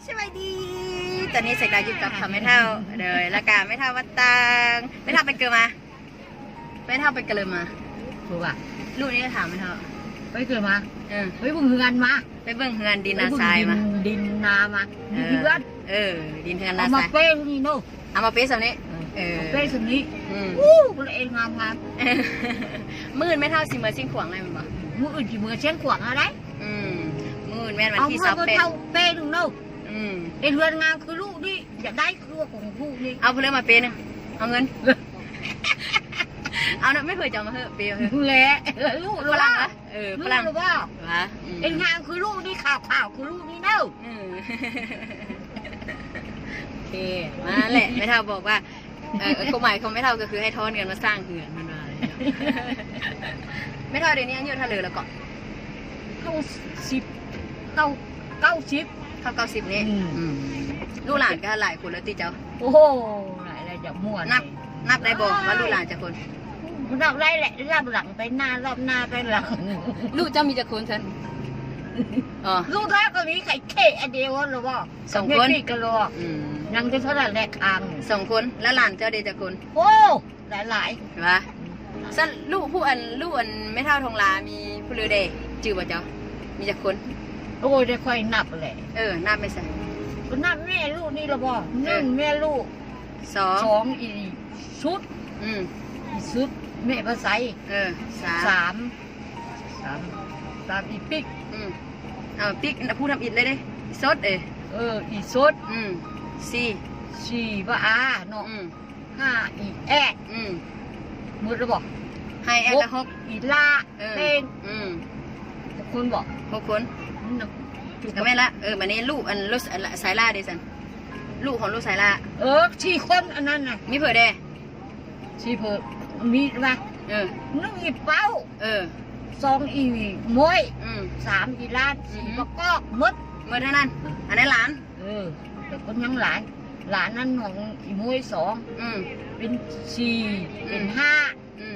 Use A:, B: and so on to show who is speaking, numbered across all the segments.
A: สวัสดีตอนนี้เสกดาวอยู่กับเขาไม่เท่าเลยละกาไม่เท่าวัดตังไม่เท่าไปเกิดมาไม่เท่าไปเกิดมา
B: ถูกป่ะ
A: ลูกนี้ก็ถามไม่เท่า
B: ไปเกิดมาไปเบิ่งเฮือนมา
A: ไปเบิ่งเฮือนดินนาทรายมา
B: ดินนามาดินเฮือน
A: ดินเฮือนนาทรายเอามา
B: เป้นี่โน่
A: เอามาเป้สำนี้
B: เป้สำนี้คนเองงาม
A: มื่นไม่เท่าสิเมื่อชิงขวางอะไรมันบ่
B: มืออื่นสิมือเช่นขวางอะไร
A: มื่นแม่นวันที่ซับ
B: เป็นเอาเป้หนึ่งโน่เอ็นเรือนงามคือลูกนี่อยากได้คือของลูกนี่
A: เอาเพื่อนมาเป้นึงเอาเงินเอาเนาะไม่เคยจำมาเหอะเป้เหอะ
B: แหละลูก
A: ฝรั่งนะฝรั่ง
B: หรือว่าเอ็นงามคือลูกนี่ข่าวคือลูกนี่เน่า
A: โอเคมาแหละไม่เท่าบอกว่าเขาหมายเขาไม่เท่าก็คือให้ทอนเงินมาสร้างเหือนมันมาไม่เท่าเดี๋ยวนี้อายุเท่าเลยแล้วก็
B: 90
A: นี่ลูกหลานก็หลายคนแล้วตีเจ้า
B: โอ้โหหลายอะไรจะม่วน
A: นับได้บอกว่าลูกหลานจะคน
B: นับได้แหละรับหลังไปหน้ารอบหน้าไปหลัง
A: ลูกเจ้ามีจะคนฉัน
B: ลูกแรกก็มีไข่เข่อันเดียวหรือว่า
A: 2 คน
B: กันหรอกยังจะเท่าไหร่แรกทาง
A: 2 คนแล้วหลานเจ้าเดียวจะคน
B: โอ้หลายว
A: ะสั้นลูกผู้ลูกไม่เท่าทองลามีผู้เลือเดจื่อป่ะเจ้ามีจะคน
B: โอ้ยได้ค่อยนับเลย
A: นับไม่ใช่
B: ก็นับแม่ลูกนี่ละบ่1แม่ลูก2อีชุดอีชุดแม่ภาษา3อีปิ๊ก
A: ปิ๊กผู้ทำอิดเลยเด้ซด
B: อีซด4ว่าเนาะ5อีแอดมือระบอก
A: ให้แอดกับ6
B: อีล่าเป็นคุณบอก
A: 6 คนก็แม่ละวันนี้ลูกลูกสายล่าเดซันลูกของลูกสายล่า
B: 4 คนอันนั้นน่ะ
A: มีเผื่อเด้
B: 4 เผื่อมีป่ะ1อีเป้า2อีมวย3อีลาด4ประกอบมด
A: เท่านั้นอันนั้นหลาน
B: แต่คนยังหลานนั้นของอีมวย2เป็น4เป็น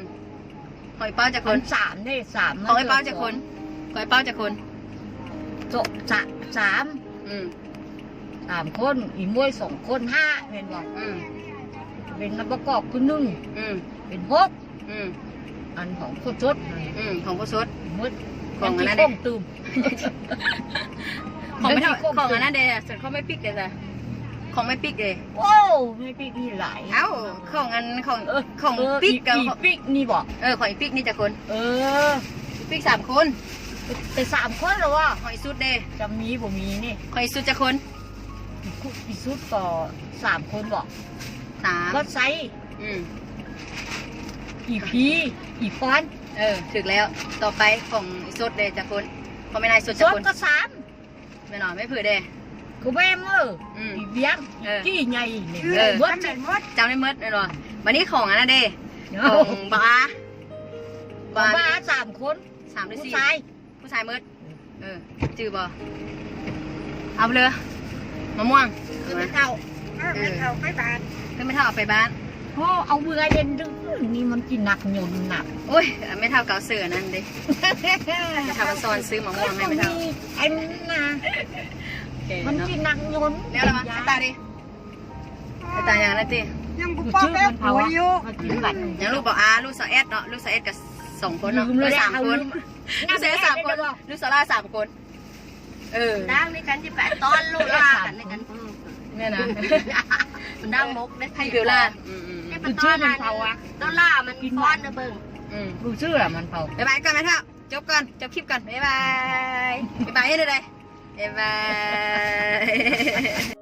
B: 5
A: หอยเป้าจะคน
B: 3ได้3
A: หอยเป้าจะคนหอยเป้าจะคน
B: 3คนอีมวย2 คน5เป็นบอกเป็นประกอบคือ1เป็น6อันของผู้ชด
A: ของผู้ชด
B: มืด
A: ของอันนั้นเด้ของไม่เท่าของอันนั้นเด้ส่วนเขาไม่ปิกเลยจ้ะของไม่ปิกเลย
B: โอ้ไม่ปิกนี่หลาย
A: ของอันของปิกกับ
B: ปิกนี่บอก
A: ของปิกนี่จะคนปิก3 คน
B: แต่3 คนหรอวะ
A: หอยสุดเด้
B: จะมีบ่มีนี่
A: หอยสุดจะคน
B: อีสุดต่อ3 คนบอก
A: 3
B: รถไซอีพีอีฟอน
A: ถึกแล้วต่อไปของสดเดจะคนพอไม่นายสดจะคน
B: ก็3
A: ไม่หน่อยไม่เผื่อเด
B: กูแม่อีเบี้ยงจี้ใหญ่เนี่ย
A: มดเจ้าในมดเลยหรอวันนี้ของอันนั้นเดของบ้า
B: 3 คน
A: 3 หรือ 4ผู้ชายมดจือบ่เอาไปเลยมะม่วง
B: ไม่เท่าไปบ้าน
A: ไม่เท่าเอาไปบ้าน
B: เอาเบื่อเย็นดึงนี่มันกินหนักหยุ่นหนัก
A: โอ้ยไม่เท่าเกาเสือนั่นดิทำมาซอนซื้อมะม่วงให้ไม่เท่า
B: ไอ้น่ะมันกินหนักหยุ่น
A: แล้วละมั้งตาดิตาอย่างนั้นดิ
B: ยังกูป้อแป๊บหัวอยู่
A: ยังลูกบอกลูกสาวเอสเนาะลูกสาวเอสกับ2 คนเนาะลูก3 คนลูกสาว3 คนลูกสาวล่า3 คน
B: ดังในกันที่8 ตอนลูกล่ากันในกัน
A: เนี่ยนะ
B: มันดังมกได้
A: ให้เบลล่า
B: มันชื่อมันเผาอะดอลลาร์มันฟอนนะเบิ้งดูชื่ออะมันเผา
A: บ๊ายบายก่อนไหมครับจบก่อนจบคลิปก่อนบ๊ายบายบ๊ายบายให้เลยบ๊ายบาย